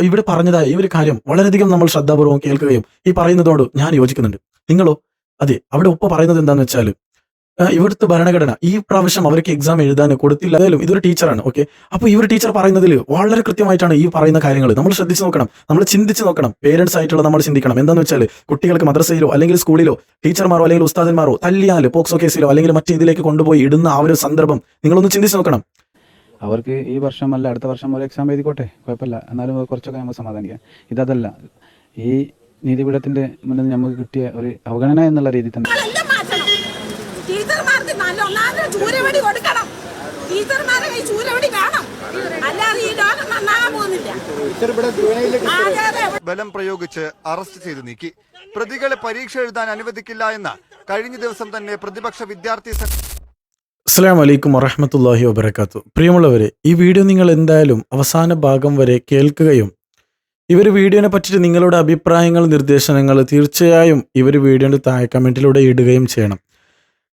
ഇവിടെ പറഞ്ഞതായ ഈ ഒരു കാര്യം വളരെയധികം നമ്മൾ ശ്രദ്ധാപൂർവ്വം കേൾക്കുകയും ഈ പറയുന്നതോട് ഞാൻ യോജിക്കുന്നുണ്ട്. നിങ്ങളോ? അതെ, അവിടെ ഉപ്പ പറയുന്നത് എന്താന്ന് വെച്ചാൽ ഇവിടുത്തെ ഭരണഘടന ഈ പ്രാവശ്യം അവർക്ക് എക്സാം എഴുതാൻ കൊടുത്തില്ല. ഏതായാലും ഇതൊരു ടീച്ചറാണ്. ഓക്കെ. അപ്പൊ ഈ ഒരു ടീച്ചർ പറയുന്നതിൽ വളരെ കൃത്യമായിട്ടാണ് ഈ പറയുന്ന കാര്യങ്ങൾ നമ്മൾ ശ്രദ്ധിച്ച് നോക്കണം. നമ്മൾ ചിന്തിച്ച് നോക്കണം. പേരൻസ് ആയിട്ടുള്ള നമ്മൾ ചിന്തിക്കണം. എന്താന്ന് വെച്ചാൽ കുട്ടികൾക്ക് മദ്രസയിലോ അല്ലെങ്കിൽ സ്കൂളിലോ ടീച്ചർമാരോ അല്ലെങ്കിൽ ഉസ്താദന്മാരോ തല്ലിയാൽ പോക്സോ കേസിലോ അല്ലെങ്കിൽ മറ്റേതിലേക്ക് കൊണ്ടുപോയി ഇടുന്ന ആ ഒരു സന്ദർഭം നിങ്ങളൊന്ന് ചിന്തിച്ച് നോക്കണം. അവർക്ക് ഈ വർഷം അല്ല അടുത്ത വർഷം ഒരു എക്സാം എഴുതിക്കോട്ടെ, കുഴപ്പമില്ല. എന്നാലും കുറച്ചൊക്കെ നമുക്ക് സമാധാനിക്കാം. ഇതല്ല, ഈ നീതിപീഠത്തിന്റെ മുന്നിൽ നമുക്ക് കിട്ടിയ ഒരു അവഗണന എന്നുള്ള രീതി തന്നെ. ടീച്ചർമാർക്ക് നല്ല ഒന്നാമത് ചൂരവടി കൊടുക്കണം. ടീച്ചർമാരെ കൈ ചൂരവടി വേണം, അല്ലാതെ ഈ ലോകം നന്നാകാൻ പോകുന്നില്ല. ബലം പ്രയോഗിച്ച് അറസ്റ്റ് ചെയ്തു നീക്കി. പ്രതികളെ പരീക്ഷ എഴുതാൻ അനുവദിക്കില്ല എന്ന് കഴിഞ്ഞ ദിവസം തന്നെ പ്രതിപക്ഷ വിദ്യാർത്ഥി. അസ്സലാമു അലൈക്കും വറഹ്മത്തുള്ളാഹി വബറകാതുഹു. പ്രിയമുള്ളവരെ, ഈ വീഡിയോ നിങ്ങൾ എന്തായാലും അവസാന ഭാഗം വരെ കേൾക്കുകയും ഇവർ വീഡിയോനെ പറ്റിയിട്ട് നിങ്ങളുടെ അഭിപ്രായങ്ങൾ നിർദ്ദേശങ്ങൾ തീർച്ചയായും ഇവർ വീഡിയോയുടെ താഴെ കമൻറ്റിലൂടെ ഇടുകയും ചെയ്യണം.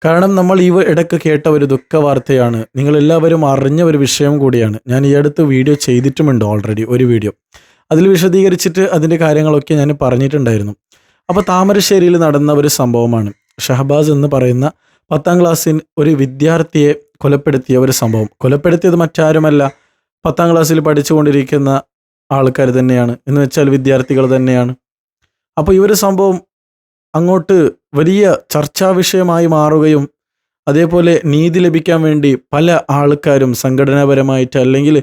കാരണം നമ്മൾ ഈ ഇടയ്ക്ക് കേട്ട ഒരു ദുഃഖ വാർത്തയാണ്, നിങ്ങളെല്ലാവരും അറിഞ്ഞ ഒരു വിഷയം കൂടിയാണ്. ഞാൻ ഈ അടുത്ത് വീഡിയോ ചെയ്തിട്ടുമുണ്ട് ഓൾറെഡി ഒരു വീഡിയോ. അതിൽ വിശദീകരിച്ചിട്ട് അതിൻ്റെ കാര്യങ്ങളൊക്കെ ഞാൻ പറഞ്ഞിട്ടുണ്ടായിരുന്നു. അപ്പോൾ താമരശ്ശേരിയിൽ നടന്ന ഒരു സംഭവമാണ്. ഷഹബാസ് എന്ന് പറയുന്ന 10ാം ക്ലാസ്സിൽ ഒരു വിദ്യാർത്ഥിയെ കൊലപ്പെടുത്തിയ ഒരു സംഭവം. കൊലപ്പെടുത്തിയത് മറ്റാരുമല്ല, 10ാം ക്ലാസ്സിൽ പഠിച്ചുകൊണ്ടിരിക്കുന്ന ആൾക്കാർ തന്നെയാണ്, എന്ന് വെച്ചാൽ വിദ്യാർത്ഥികൾ തന്നെയാണ്. അപ്പോൾ ഈ ഒരു സംഭവം അങ്ങോട്ട് വലിയ ചർച്ചാ വിഷയമായി മാറുകയും അതേപോലെ നീതി ലഭിക്കാൻ വേണ്ടി പല ആൾക്കാരും സംഘടനാപരമായിട്ട് അല്ലെങ്കിൽ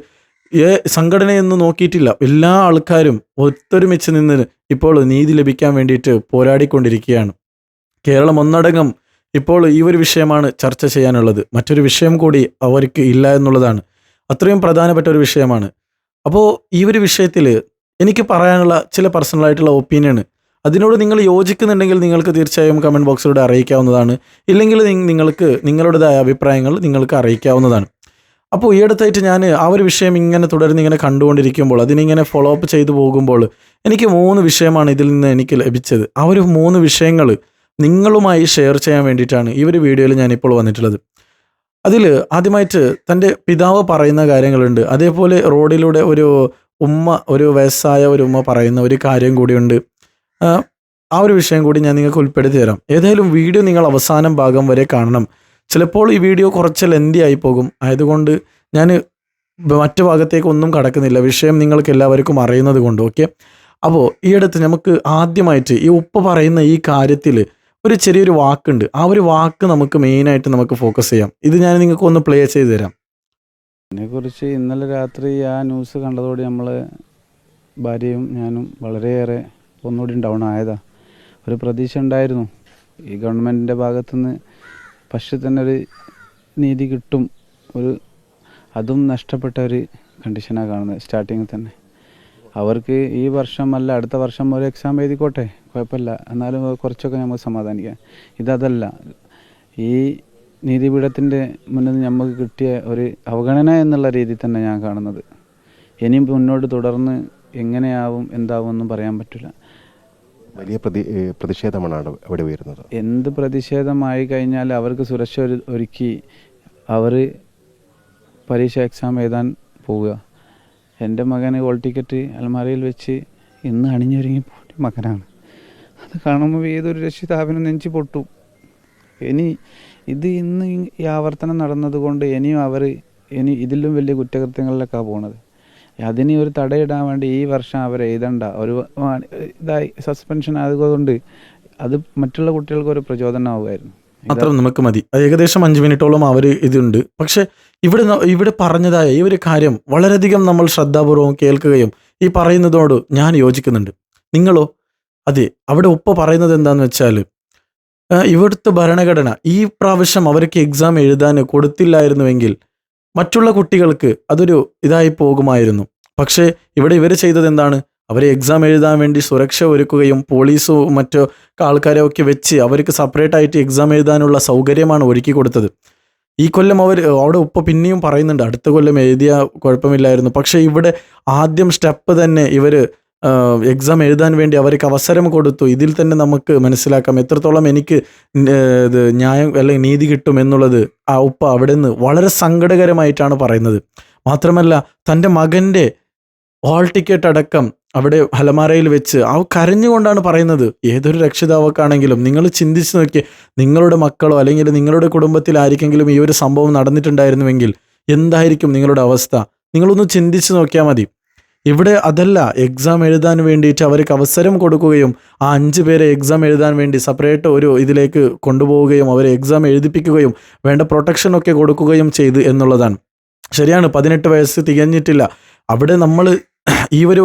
സംഘടനയൊന്നും നോക്കിയിട്ടില്ല, എല്ലാ ആൾക്കാരും ഒത്തൊരുമിച്ച് നിന്ന് ഇപ്പോൾ നീതി ലഭിക്കാൻ വേണ്ടിയിട്ട് പോരാടിക്കൊണ്ടിരിക്കുകയാണ്. കേരളം ഒന്നടങ്കം ഇപ്പോൾ ഈ ഒരു വിഷയമാണ് ചർച്ച ചെയ്യാനുള്ളത്. മറ്റൊരു വിഷയം കൂടി അവർക്ക് ഇല്ല എന്നുള്ളതാണ്. അത്രയും പ്രധാനപ്പെട്ട ഒരു വിഷയമാണ്. അപ്പോൾ ഈ ഒരു വിഷയത്തിൽ എനിക്ക് പറയാനുള്ള ചില പേഴ്സണലായിട്ടുള്ള ഒപ്പീനിയൻ, അതിനോട് നിങ്ങൾ യോജിക്കുന്നുണ്ടെങ്കിൽ നിങ്ങൾക്ക് തീർച്ചയായും കമൻറ്റ് ബോക്സിലൂടെ അറിയിക്കാവുന്നതാണ്. ഇല്ലെങ്കിൽ നിങ്ങൾക്ക് നിങ്ങളുടേതായ അഭിപ്രായങ്ങൾ നിങ്ങൾക്ക് അറിയിക്കാവുന്നതാണ്. അപ്പോൾ ഈ അടുത്തായിട്ട് ഞാൻ ആ ഒരു വിഷയം ഇങ്ങനെ തുടർന്ന് ഇങ്ങനെ കണ്ടുകൊണ്ടിരിക്കുമ്പോൾ അതിനിങ്ങനെ ഫോളോ അപ്പ് ചെയ്തു പോകുമ്പോൾ എനിക്ക് 3 വിഷയമാണ് ഇതിൽ നിന്ന് എനിക്ക് ലഭിച്ചത്. ആ ഒരു 3 വിഷയങ്ങൾ നിങ്ങളുമായി ഷെയർ ചെയ്യാൻ വേണ്ടിയിട്ടാണ് ഈ ഒരു വീഡിയോയിൽ ഞാനിപ്പോൾ വന്നിട്ടുള്ളത്. അതിൽ ആദ്യമായിട്ട് തൻ്റെ പിതാവ് പറയുന്ന കാര്യങ്ങളുണ്ട്. അതേപോലെ റോഡിലൂടെ ഒരു വയസ്സായ ഒരു ഉമ്മ പറയുന്ന ഒരു കാര്യം കൂടിയുണ്ട്. ആ ഒരു വിഷയം കൂടി ഞാൻ നിങ്ങൾക്ക് ഉൾപ്പെടുത്തി തരാം. ഏതായാലും വീഡിയോ നിങ്ങൾ അവസാനം ഭാഗം വരെ കാണണം. ചിലപ്പോൾ ഈ വീഡിയോ കുറച്ച് ലെന്തി ആയി പോകും. ആയതുകൊണ്ട് ഞാൻ മറ്റു ഭാഗത്തേക്കൊന്നും കടക്കുന്നില്ല, വിഷയം നിങ്ങൾക്ക് എല്ലാവർക്കും അറിയുന്നത് കൊണ്ട്. ഓക്കെ. അപ്പോൾ ഈ അടുത്ത് നമുക്ക് ആദ്യമായിട്ട് ഈ ഉപ്പ പറയുന്ന ഈ കാര്യത്തിൽ ഒരു ചെറിയൊരു വാക്കുണ്ട്. ആ ഒരു വാക്ക് നമുക്ക് മെയിനായിട്ട് നമുക്ക് ഫോക്കസ് ചെയ്യാം. ഇത് ഞാൻ നിങ്ങൾക്ക് ഒന്ന് പ്ലേ ചെയ്ത് തരാം. ഇതിനെക്കുറിച്ച് ഇന്നലെ രാത്രി ആ ന്യൂസ് കണ്ടതോടെ നമ്മൾ ഭാര്യയും ഞാനും വളരെയേറെ ഒന്നുകൂടി ഡൗൺ ആയതാണ്. ഒരു പ്രതീക്ഷ ഉണ്ടായിരുന്നു ഈ ഗവൺമെൻറ്റിൻ്റെ ഭാഗത്തുനിന്ന് പക്ഷെ തന്നെ ഒരു നീതി കിട്ടും. അതും നഷ്ടപ്പെട്ട ഒരു കണ്ടീഷനാണ് കാണുന്നത് സ്റ്റാർട്ടിങ്ങിൽ തന്നെ. അവർക്ക് ഈ വർഷം അല്ല അടുത്ത വർഷം ഒരു എക്സാം എഴുതിക്കോട്ടെ, കുഴപ്പമില്ല. എന്നാലും കുറച്ചൊക്കെ നമുക്ക് സമാധാനിക്കാം. ഇതല്ല, ഈ നീതിപീഠത്തിൻ്റെ മുന്നിൽ നമുക്ക് കിട്ടിയ ഒരു അവഗണന എന്നുള്ള രീതി തന്നെ ഞാൻ കാണുന്നത്. ഇനിയും മുന്നോട്ട് തുടർന്ന് എങ്ങനെയാവും എന്താവും എന്നും പറയാൻ പറ്റില്ല. വലിയ പ്രതിഷേധമാണ് അവിടെ വരുന്നത്. എന്ത് പ്രതിഷേധമായി കഴിഞ്ഞാൽ അവർക്ക് സുരക്ഷ ഒരുക്കി അവർ പരീക്ഷ എക്സാം എഴുതാൻ പോവുക. എൻ്റെ മകന് ഹോൾ ടിക്കറ്റ് അലമാരയിൽ വെച്ച് ഇന്ന് അണിഞ്ഞൊരുങ്ങി പോയ മകനാണ്. അത് കാണുമ്പോൾ ഏതൊരു രക്ഷിതാവിനും നെഞ്ചു പൊട്ടും. ഇന്ന് ഈ ആവർത്തനം നടന്നതുകൊണ്ട് ഇനി ഇതിലും വലിയ കുറ്റകൃത്യങ്ങളിലേക്കാണ് പോകുന്നത്. അതിന് ഒരു തടയിടാൻ വേണ്ടി ഈ വർഷം അവർ എഴുതണ്ട, സസ്പെൻഷൻ ആയതുകൊണ്ട് അത് മറ്റുള്ള കുട്ടികൾക്ക് ഒരു പ്രചോദനമാവുമായിരുന്നു. മാത്രം നമുക്ക് മതി. അത് ഏകദേശം 5 മിനിറ്റോളം അവർ ഇതുണ്ട്. പക്ഷെ ഇവിടെ പറഞ്ഞതായ ഈ ഒരു കാര്യം വളരെയധികം നമ്മൾ ശ്രദ്ധാപൂർവ്വം കേൾക്കുകയും ഈ പറയുന്നതോട് ഞാൻ യോജിക്കുന്നുണ്ട്. നിങ്ങളോ? അതെ, അവിടെ ഉപ്പ പറയുന്നത് എന്താണെന്ന് വെച്ചാൽ ഇവിടുത്തെ ഭരണഘടന ഈ പ്രാവശ്യം അവർക്ക് എക്സാം എഴുതാൻ കൊടുത്തില്ലായിരുന്നുവെങ്കിൽ മറ്റുള്ള കുട്ടികൾക്ക് അതൊരു ഇതായി പോകുമായിരുന്നു. പക്ഷേ ഇവിടെ ഇവർ ചെയ്തത് എന്താണ്? അവരെ എക്സാം എഴുതാൻ വേണ്ടി സുരക്ഷ ഒരുക്കുകയും പോലീസോ മറ്റോ ആൾക്കാരെ ഒക്കെ വെച്ച് അവർക്ക് സെപ്പറേറ്റ് ആയിട്ട് എക്സാം എഴുതാനുള്ള സൗകര്യമാണ് ഒരുക്കി കൊടുത്തത്. ഈ കൊല്ലം അവിടെ ഉപ്പ പിന്നെയും പറയുന്നുണ്ട് അടുത്ത കൊല്ലം എഴുതിയാൽ കുഴപ്പമില്ലായിരുന്നു. പക്ഷേ ഇവിടെ ആദ്യം സ്റ്റെപ്പ് തന്നെ ഇവർ എക്സാം എഴുതാൻ വേണ്ടി അവർക്ക് അവസരം കൊടുത്തു. ഇതിൽ തന്നെ നമുക്ക് മനസ്സിലാക്കാം എത്രത്തോളം എനിക്ക് ന്യായം അല്ലെങ്കിൽ നീതി കിട്ടും എന്നുള്ളത് ആ ഉപ്പ അവിടെ നിന്ന് വളരെ സങ്കടകരമായിട്ടാണ് പറയുന്നത്. മാത്രമല്ല തൻ്റെ മകൻ്റെ ഹാൾ ടിക്കറ്റ് അടക്കം അവിടെ അലമാരയിൽ വെച്ച് കരഞ്ഞുകൊണ്ടാണ് പറയുന്നത്. ഏതൊരു രക്ഷിതാവൊക്കെയാണെങ്കിലും നിങ്ങൾ ചിന്തിച്ച് നോക്കി, നിങ്ങളുടെ മക്കളോ അല്ലെങ്കിൽ നിങ്ങളുടെ കുടുംബത്തിൽ ആർക്കെങ്കിലും ഈ ഒരു സംഭവം നടന്നിട്ടുണ്ടായിരുന്നുവെങ്കിൽ എന്തായിരിക്കും നിങ്ങളുടെ അവസ്ഥ? നിങ്ങളൊന്ന് ചിന്തിച്ച് നോക്കിയാൽ മതി. ഇവിടെ അതല്ല, എക്സാം എഴുതാൻ വേണ്ടിയിട്ട് അവർക്ക് അവസരം കൊടുക്കുകയും ആ 5 പേരെ എക്സാം എഴുതാൻ വേണ്ടി സെപ്പറേറ്റ് ഒരു ഇതിലേക്ക് കൊണ്ടുപോവുകയും അവരെ എക്സാം എഴുതിപ്പിക്കുകയും വേണ്ട പ്രൊട്ടക്ഷനൊക്കെ കൊടുക്കുകയും ചെയ്ത് എന്നുള്ളതാണ്. ശരിയാണ്, 18 വയസ്സ് തികഞ്ഞിട്ടില്ല. അവിടെ നമ്മൾ ഈ ഒരു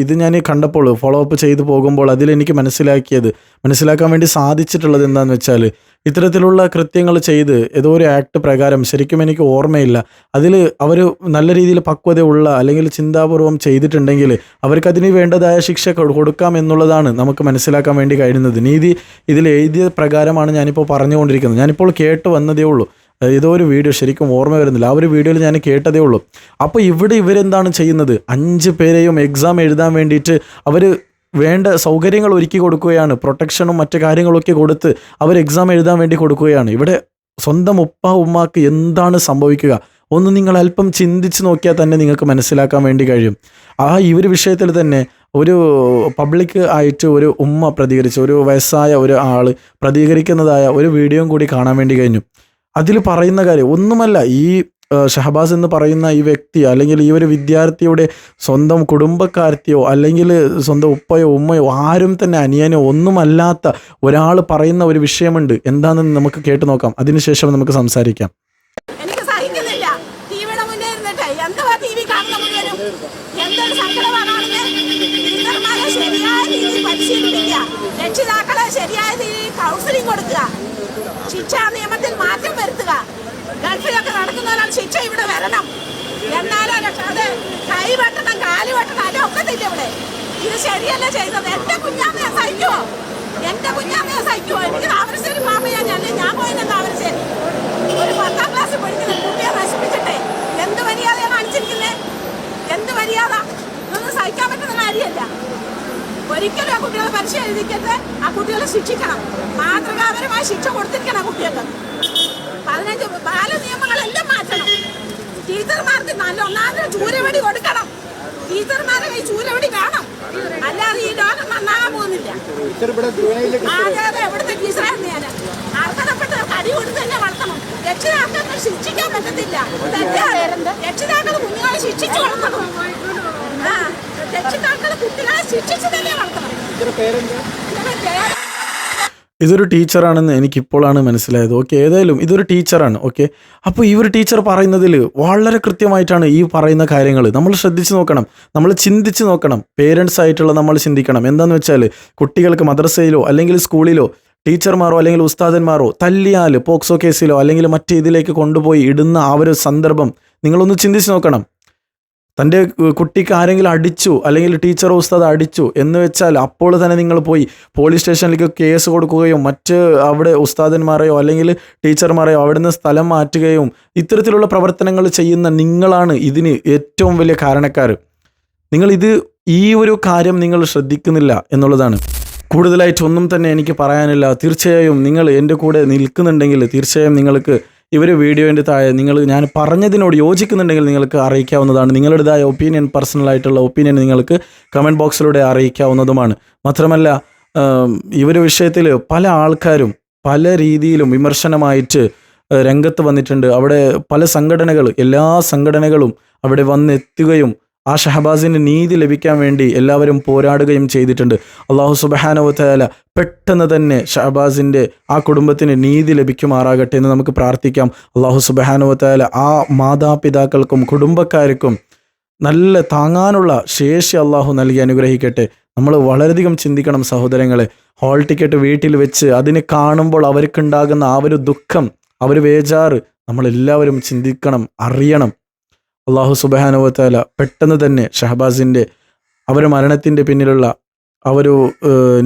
ഇത് ഞാൻ കണ്ടപ്പോൾ ഫോളോ അപ്പ് ചെയ്തു പോകുമ്പോൾ അതിലെനിക്ക് മനസ്സിലാക്കാൻ വേണ്ടി സാധിച്ചിട്ടുള്ളത് എന്താണെന്ന് വെച്ചാൽ, ഇത്തരത്തിലുള്ള കൃത്യങ്ങൾ ചെയ്ത് ഏതോ ഒരു ആക്ട് പ്രകാരം, ശരിക്കും എനിക്ക് ഓർമ്മയില്ല, അതിൽ അവർ നല്ല രീതിയിൽ പക്വതയുള്ള അല്ലെങ്കിൽ ചിന്താപൂർവം ചെയ്തിട്ടുണ്ടെങ്കിൽ അവർക്കതിന് വേണ്ടതായ ശിക്ഷ കൊടുക്കാം എന്നുള്ളതാണ് നമുക്ക് മനസ്സിലാക്കാൻ വേണ്ടി കഴിയുന്നത്. നീതി ഇതിൽ എഴുതിയ പ്രകാരമാണ് ഞാനിപ്പോൾ പറഞ്ഞുകൊണ്ടിരിക്കുന്നത്. ഞാനിപ്പോൾ കേട്ട് വന്നതേ ഉള്ളൂ. ഏതോ ഒരു വീഡിയോ, ശരിക്കും ഓർമ്മ വരുന്നില്ല, ആ ഒരു വീഡിയോയിൽ ഞാൻ കേട്ടതേ ഉള്ളൂ. അപ്പോൾ ഇവിടെ ഇവരെന്താണ് ചെയ്യുന്നത്? 5 പേരെയും എക്സാം എഴുതാൻ വേണ്ടിയിട്ട് അവർ വേണ്ട സൗകര്യങ്ങൾ ഒരുക്കി കൊടുക്കുകയാണ്. പ്രൊട്ടക്ഷനും മറ്റു കാര്യങ്ങളൊക്കെ കൊടുത്ത് അവർ എക്സാം എഴുതാൻ വേണ്ടി കൊടുക്കുകയാണ്. ഇവിടെ സ്വന്തം ഉമ്മാക്ക് എന്താണ് സംഭവിക്കുക? ഒന്ന് നിങ്ങൾ അല്പം ചിന്തിച്ച് നോക്കിയാൽ തന്നെ നിങ്ങൾക്ക് മനസ്സിലാക്കാൻ വേണ്ടി കഴിയും. ഈ ഒരു വിഷയത്തിൽ തന്നെ ഒരു പബ്ലിക് ആയിട്ട് ഒരു ഉമ്മ പ്രതികരിച്ച, ഒരു വയസ്സായ ഒരു ആൾ പ്രതികരിക്കുന്നതായ ഒരു വീഡിയോയും കൂടി കാണാൻ വേണ്ടി കഴിഞ്ഞു. അതിൽ പറയുന്ന കാര്യം ഒന്നുമല്ല, ഈ ഷഹബാസ് എന്ന് പറയുന്ന ഈ വ്യക്തി അല്ലെങ്കിൽ ഈ ഒരു വിദ്യാർത്ഥിയുടെ സ്വന്തം കുടുംബക്കാരത്തെയോ അല്ലെങ്കിൽ സ്വന്തം ഉപ്പയോ ഉമ്മയോ ആരും തന്നെ അനിയനോ ഒന്നുമല്ലാത്ത ഒരാൾ പറയുന്ന ഒരു വിഷയമുണ്ട്. എന്താണെന്ന് നമുക്ക് കേട്ടു നോക്കാം, അതിനുശേഷം നമുക്ക് സംസാരിക്കാം. എനിക്ക് സഹിക്കുന്നില്ല. ടിവിയുടെ മുന്നേ ഇരുന്നിട്ട് എന്തുവാ ടിവി കാണുന്ന മുഴുവനും? എന്തൊരു സങ്കടമാണ് ടീച്ചർമാരെ ശരിയായ രീതിയിൽ പരിശീലിപ്പിക്കുക, രക്ഷിതാക്കളെ ശരിയായ രീതിയിൽ കൗൺസിലിംഗ് കൊടുക്കുക, ശിക്ഷാ നിയമത്തിൽ മാറ്റം വരുത്തുക. ഗൾഫിലൊക്കെ നടക്കുന്നവരാൾ ശിക്ഷ ഇവിടെ വരണം. എന്നാലും അത് കൈ വെട്ടണം, കാല് വെട്ടണം, അല്ല ഒക്കത്തില്ല ഇവിടെ. ഇത് ശരിയല്ല ചെയ്തത്. എന്റെ കുഞ്ഞാമ്മയെ സഹിക്കുമോ? എനിക്ക് താമരശ്ശേരി മാമയാണ്. ഞാൻ പോയില്ല താമരശ്ശേരി. ഒരു 10ാം ക്ലാസ്സിൽ പഠിക്കുന്ന കുട്ടിയെ നശിപ്പിച്ചിട്ടെ എന്ത് മര്യാദയാണ് കാണിച്ചിരിക്കുന്നത്? എന്ത് മര്യാദ? ഇതൊന്നും സഹിക്കാൻ പറ്റുന്ന കാര്യമല്ല. ഒരിക്കലും ആ കുട്ടികളെ പരീക്ഷ എഴുതിക്കരുത്. ആ കുട്ടികളെ ശിക്ഷിക്കണം, മാതൃകാപരമായ ശിക്ഷ കൊടുത്തിരിക്കണം കുട്ടികൾക്ക്. 15 ബാലനിയമങ്ങളെല്ലാം മാറ്റണം. ടീച്ചർമാർക്ക് നല്ല ഒന്നാമത് ചൂരവടി കൊടുക്കണം. ടീച്ചർമാരെ കൈ ചൂരവടി വേണം, അല്ലാതെ ഈ ലോകം നന്നാകാൻ പോകുന്നില്ല. അതെ, എവിടുത്തെ ടീച്ചറായിരുന്നു ഞാൻ. അർഹതപ്പെട്ട കടി കൊടുത്ത് തന്നെ വളർത്തണം. രക്ഷിതാക്കൾക്ക് ശിക്ഷിക്കാൻ പറ്റത്തില്ല. രക്ഷിതാക്കൾ കുഞ്ഞുങ്ങളെ ശിക്ഷിച്ചു വളർത്തണം. രക്ഷിതാക്കൾ കുട്ടികളെ ശിക്ഷിച്ചു തന്നെ വളർത്തണം. ഇതൊരു ടീച്ചറാണെന്ന് എനിക്കിപ്പോഴാണ് മനസ്സിലായത്. ഓക്കെ, ഏതായാലും ഇതൊരു ടീച്ചറാണ്. ഓക്കെ, അപ്പോൾ ഈ ഒരു ടീച്ചർ പറയുന്നതിൽ വളരെ കൃത്യമായിട്ടാണ് ഈ പറയുന്ന കാര്യങ്ങൾ നമ്മൾ ശ്രദ്ധിച്ച് നോക്കണം, നമ്മൾ ചിന്തിച്ച് നോക്കണം. പേരൻസ് ആയിട്ടുള്ള നമ്മൾ ചിന്തിക്കണം. എന്താണെന്ന് വെച്ചാൽ, കുട്ടികൾക്ക് മദ്രസയിലോ അല്ലെങ്കിൽ സ്കൂളിലോ ടീച്ചർമാരോ അല്ലെങ്കിൽ ഉസ്താദന്മാരോ തല്ലിയാൽ പോക്സോ കേസിലോ അല്ലെങ്കിൽ മറ്റേ ഇതിലേക്ക് കൊണ്ടുപോയി ഇടുന്ന ആ ഒരു സന്ദർഭം നിങ്ങളൊന്ന് ചിന്തിച്ച് നോക്കണം. തൻ്റെ കുട്ടിക്ക് ആരെങ്കിലും അടിച്ചു അല്ലെങ്കിൽ ടീച്ചറോ ഉസ്താദ് അടിച്ചു എന്ന് വെച്ചാൽ അപ്പോൾ തന്നെ നിങ്ങൾ പോയി പോലീസ് സ്റ്റേഷനിലേക്ക് കേസ് കൊടുക്കുകയും മറ്റ് അവിടെ ഉസ്താദന്മാരെയോ അല്ലെങ്കിൽ ടീച്ചർമാരെയോ അവിടുന്ന് സ്ഥലം മാറ്റുകയും ഇത്തരത്തിലുള്ള പ്രവർത്തനങ്ങൾ ചെയ്യുന്ന നിങ്ങളാണ് ഇതിന് ഏറ്റവും വലിയ കാരണക്കാർ. ഈ ഒരു കാര്യം നിങ്ങൾ ശ്രദ്ധിക്കുന്നില്ല എന്നുള്ളതാണ്. കൂടുതലായിട്ട് ഒന്നും തന്നെ എനിക്ക് പറയാനില്ല. തീർച്ചയായും നിങ്ങൾ എൻ്റെ കൂടെ നിൽക്കുന്നുണ്ടെങ്കിൽ തീർച്ചയായും നിങ്ങൾക്ക് ഇവർ വീഡിയോൻ്റെ താഴെ ഞാൻ പറഞ്ഞതിനോട് യോജിക്കുന്നുണ്ടെങ്കിൽ നിങ്ങൾക്ക് അറിയിക്കാവുന്നതാണ്. നിങ്ങളുടേതായ ഒപ്പീനിയൻ, പേഴ്സണലായിട്ടുള്ള ഒപ്പീനിയൻ നിങ്ങൾക്ക് കമൻറ്റ് ബോക്സിലൂടെ അറിയിക്കാവുന്നതുമാണ്. മാത്രമല്ല, ഈ ഒരു വിഷയത്തിൽ പല ആൾക്കാരും പല രീതിയിലും വിമർശനമായിട്ട് രംഗത്ത് വന്നിട്ടുണ്ട്. അവിടെ പല എല്ലാ സംഘടനകളും അവിടെ വന്നെത്തുകയും ആ ഷഹബാസിന് നീതി ലഭിക്കാൻ വേണ്ടി എല്ലാവരും പോരാടുകയും ചെയ്തിട്ടുണ്ട്. അള്ളാഹു സുബ്ഹാനഹു വ തആല പെട്ടെന്ന് തന്നെ ഷഹബാസിൻ്റെ ആ കുടുംബത്തിന് നീതി ലഭിക്കുമാറാകട്ടെ എന്ന് നമുക്ക് പ്രാർത്ഥിക്കാം. അള്ളാഹു സുബ്ഹാനഹു വ തആല ആ മാതാപിതാക്കൾക്കും കുടുംബക്കാർക്കും നല്ല താങ്ങാനുള്ള ശേഷി അള്ളാഹു നൽകി അനുഗ്രഹിക്കട്ടെ. നമ്മൾ വളരെയധികം ചിന്തിക്കണം സഹോദരങ്ങളെ. ഹാൾ ടിക്കറ്റ് വീട്ടിൽ വെച്ച് അതിനെ കാണുമ്പോൾ അവർക്കുണ്ടാകുന്ന ആ ഒരു ദുഃഖം, ആ ഒരു വേജാറ് നമ്മളെല്ലാവരും ചിന്തിക്കണം, അറിയണം. അള്ളാഹു സുബ്ഹാനഹു വ തആല പെട്ടെന്ന് തന്നെ ഷഹബാസിൻ്റെ അവരുടെ മരണത്തിൻ്റെ പിന്നിലുള്ള ഒരു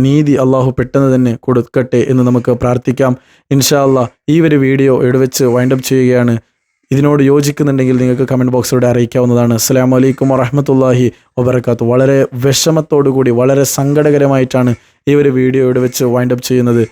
നീതി അള്ളാഹു പെട്ടെന്ന് തന്നെ കൊടുക്കട്ടെ എന്ന് നമുക്ക് പ്രാർത്ഥിക്കാം. ഇൻഷാ അള്ളാഹ് ഈ ഒരു വീഡിയോ ഇവിടെ വെച്ച് വൈൻഡപ്പ് ചെയ്യുകയാണ്. ഇതിനോട് യോജിക്കുന്നുണ്ടെങ്കിൽ നിങ്ങൾക്ക് കമൻറ്റ് ബോക്സിലൂടെ അറിയിക്കാവുന്നതാണ്. അസ്സലാമു അലൈക്കും വറഹ്മത്തുള്ളാഹി വബറകാതുഹു. വളരെ വിഷമത്തോടു കൂടി വളരെ സങ്കടകരമായിട്ടാണ് ഈ ഒരു വീഡിയോ ഇവിടെ വെച്ച് വൈൻഡപ്പ് ചെയ്യുന്നത്.